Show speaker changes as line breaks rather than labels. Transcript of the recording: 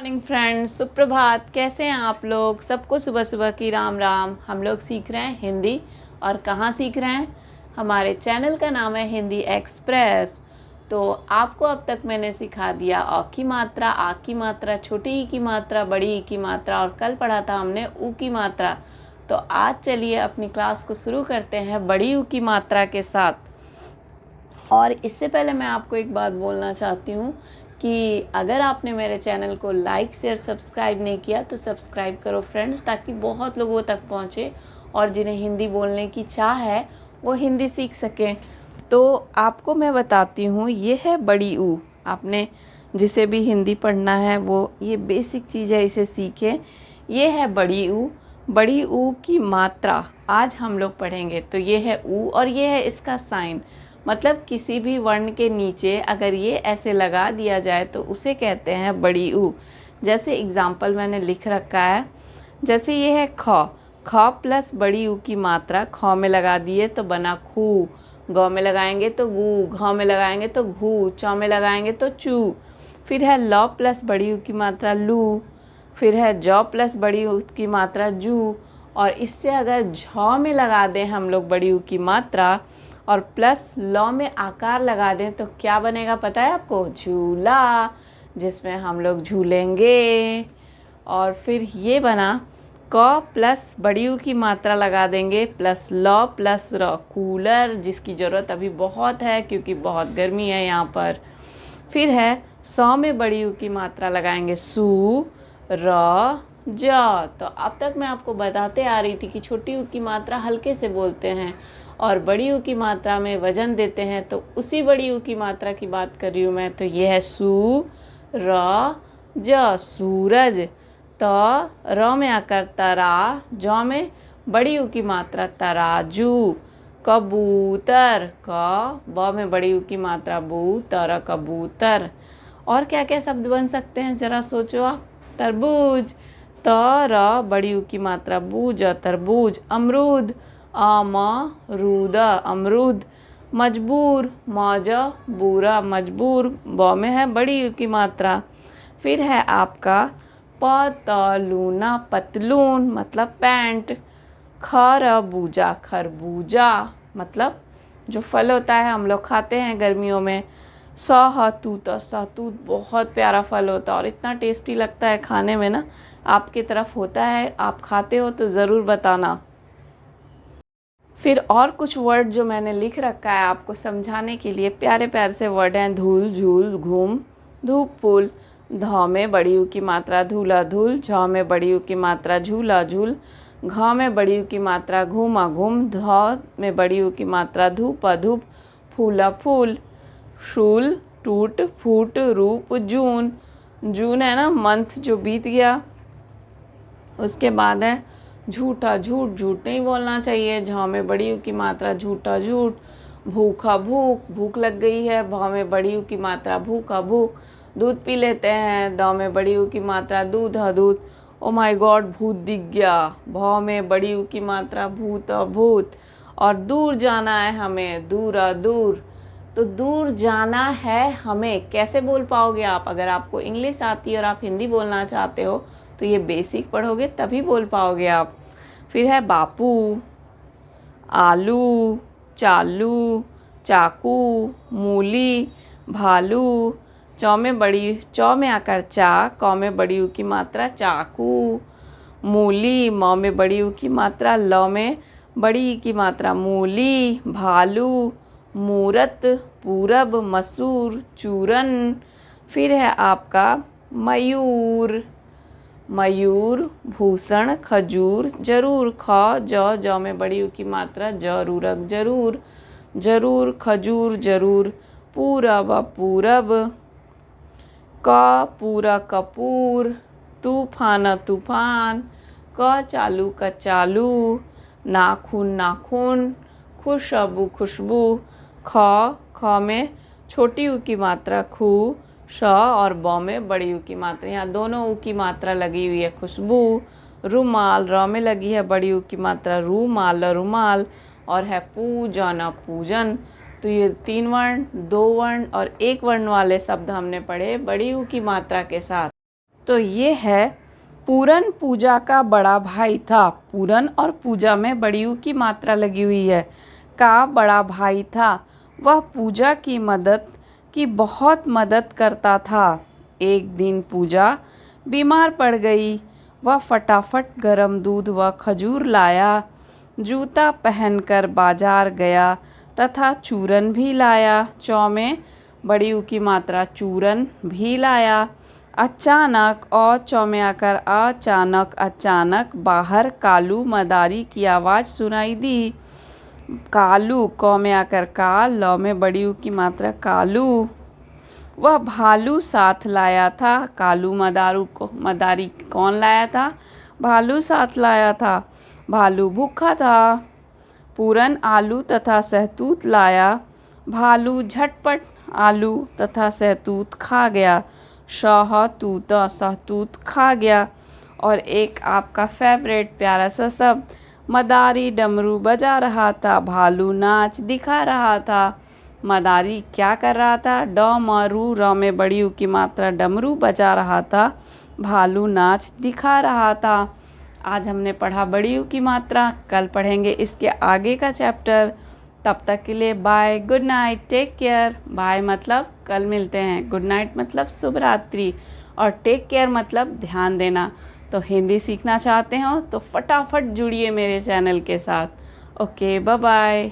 Morning friends, सुप्रभात। कैसे हैं आप लोग? सबको सुबह सुबह की राम राम। हम लोग सीख रहे हैं हिंदी। और कहाँ सीख रहे हैं? हमारे चैनल का नाम है हिंदी एक्सप्रेस। तो आपको अब तक मैंने सिखा दिया अ की मात्रा, आ की मात्रा, छोटी ई की मात्रा, बड़ी ई की मात्रा, और कल पढ़ा था हमने ऊ की मात्रा। तो आज चलिए अपनी क्लास को शुरू करते हैं बड़ी ऊ की मात्रा के साथ। और इससे पहले मैं आपको एक बात बोलना चाहती हूँ कि अगर आपने मेरे चैनल को लाइक शेयर सब्सक्राइब नहीं किया तो सब्सक्राइब करो फ्रेंड्स, ताकि बहुत लोगों तक पहुँचे और जिन्हें हिंदी बोलने की चाह है वो हिंदी सीख सकें। तो आपको मैं बताती हूँ, ये है बड़ी ऊ। आपने जिसे भी हिंदी पढ़ना है वो ये बेसिक चीज़ है, इसे सीखें। ये है बड़ी ऊ। बड़ी ऊ की मात्रा आज हम लोग पढ़ेंगे। तो ये है ऊ और ये है इसका साइन। मतलब किसी भी वर्ण के नीचे अगर ये ऐसे लगा दिया जाए तो उसे कहते हैं बड़ी ऊ। जैसे एग्जाम्पल मैंने लिख रखा है, जैसे ये है ख। ख प्लस बड़ी ऊ की मात्रा ख में लगा दिए तो बना खू। ग में लगाएंगे तो गू, घ में लगाएंगे तो घू, च में लगाएंगे तो चू। फिर है ल प्लस बड़ी ऊ की मात्रा लू। फिर है ज प्लस बड़ी ऊ की मात्रा जू। और इससे अगर झ में लगा दें हम लोग बड़ी ऊ की मात्रा और प्लस ल में आकार लगा दें तो क्या बनेगा पता है आपको? झूला, जिसमें हम लोग झूलेंगे। और फिर ये बना क प्लस बड़ी ऊ की मात्रा लगा देंगे प्लस ल प्लस र, कूलर, जिसकी ज़रूरत अभी बहुत है क्योंकि बहुत गर्मी है यहाँ पर। फिर है सौ में बड़ी ऊ की मात्रा लगाएंगे सू र ज। तो अब तक मैं आपको बताते आ रही थी कि छोटी ऊ की मात्रा हल्के से बोलते हैं और बड़ी ऊ की मात्रा में वजन देते हैं। तो उसी बड़ी ऊ की मात्रा की बात कर रही हूँ मैं। तो ये है सू र ज, सूरज। त र में आकर तरा, ज में बड़ी ऊ की मात्रा तराजू। कबूतर, क ब में बड़ी ऊ की मात्रा बू, तर कबूतर। और क्या क्या शब्द बन सकते हैं जरा सोचो आप? तरबूज, त र बड़ी ऊ की मात्रा बूज, तरबूज। अमरूद, अमरूद, अमरूद। मजबूर, मौज बूरा, मजबूर। ब में है बड़ी ऊ की मात्रा। फिर है आपका पतलूना, पतलून मतलब पैंट। खरबूजा, खरबूजा मतलब जो फल होता है हम लोग खाते हैं गर्मियों में। सहतूत, सहतूत बहुत प्यारा फल होता है और इतना टेस्टी लगता है खाने में ना। आपकी तरफ होता है, आप खाते हो तो ज़रूर बताना। फिर और कुछ वर्ड जो मैंने लिख रखा है आपको समझाने के लिए, प्यारे प्यारे से वर्ड हैं। धूल, झूल, घूम, धूप, फूल। ध में बड़ी ऊ की मात्रा धूला, धूल। झ में बड़ी ऊ की मात्रा झूला, झूल। घ में बड़ी ऊ की मात्रा घूमा, घूम। ध में बड़ी ऊ की मात्रा धूपा, धूप। फूला, फूल। शूल, टूट, फूट, रूप, जून। जून है ना मंथ जो बीत गया। उसके बाद है झूठा, झूठ, झूठ नहीं बोलना चाहिए। झ में बड़ी ऊ की मात्रा झूठा, झूठ। भूखा, भूख, भूख लग गई है। भ में बड़ी ऊ की मात्रा भूखा, भूख। दूध पी लेते हैं। द में बड़ी ऊ की मात्रा दूध, दूध। ओ माय गॉड, भूत दिख गया। भ में बड़ी ऊ की मात्रा भूत, भूत। और दूर जाना है हमें, दूर, दूर। तो दूर जाना है हमें कैसे बोल पाओगे आप? अगर आपको इंग्लिश आती है और आप हिंदी बोलना चाहते हो तो ये बेसिक पढ़ोगे तभी बोल पाओगे आप। फिर है बापू, आलू, चालू, चाकू, मूली, भालू। च में आकर चा, क में बड़ी ऊ की मात्रा चाकू। मूली, म में बड़ी ऊ की मात्रा, ल में बड़ी ई की मात्रा मूली। भालू, मूरत, पूरब, मसूर, चूरन। फिर है आपका मयूर, मयूर, भूषण, खजूर, जरूर। ख ज में बड़ी ऊ की मात्रा जरूरक, जरूर, जरूर, खजूर, जरूर। पूरब, पूरब। क पूरा, कपूर। तूफान, तूफान। क चालू, कचालू। नाखून, नाखून। खुशबू, खुशबू। ख में छोटी ऊ की मात्रा खू। श और ब में बड़ी ऊ की मात्रा, यहाँ दोनों ऊ की मात्रा लगी हुई है। खुशबू। रुमाल, र में लगी है बड़ी ऊ की मात्रा रूमाल, रुमाल। और है पूजन, पूजन। तो ये 3 वर्ण, 2 वर्ण और 1 वर्ण वाले शब्द हमने पढ़े बड़ी ऊ की मात्रा के साथ। तो ये है पूरन पूजा का बड़ा भाई था। पूरन और पूजा में बड़ी ऊ की मात्रा लगी हुई है। का बड़ा भाई था, वह पूजा की बहुत मदद करता था। एक दिन पूजा बीमार पड़ गई। वह फटाफट गरम दूध व खजूर लाया, जूता पहनकर बाजार गया तथा चूरन भी लाया। चौ में बड़ी ऊ की मात्रा चूरन भी लाया। अचानक और चौ में आकर अचानक बाहर कालू मदारी की आवाज़ सुनाई दी। कालू कौ में आकर का, लौ में बड़ी ऊ की मात्रा कालू। वह भालू साथ लाया था। कालू मदारी कौन लाया था? भालू साथ लाया था। भालू भूखा था। पूरन आलू तथा सहतूत लाया। भालू झटपट आलू तथा सहतूत खा गया। शहतूत सहतूत खा गया। और एक आपका फेवरेट प्यारा सा शब्द, मदारी डमरू बजा रहा था, भालू नाच दिखा रहा था। मदारी क्या कर रहा था? डमरू, र में बड़ी ऊ की मात्रा डमरू बजा रहा था, भालू नाच दिखा रहा था। आज हमने पढ़ा बड़ी ऊ की मात्रा, कल पढ़ेंगे इसके आगे का चैप्टर। तब तक के लिए bye, good night, take care. Bye मतलब कल मिलते हैं, गुड नाइट मतलब शुभ रात्रि, और टेक केयर मतलब ध्यान देना। तो हिंदी सीखना चाहते हो तो फटाफट जुड़िए मेरे चैनल के साथ। Okay, bye bye.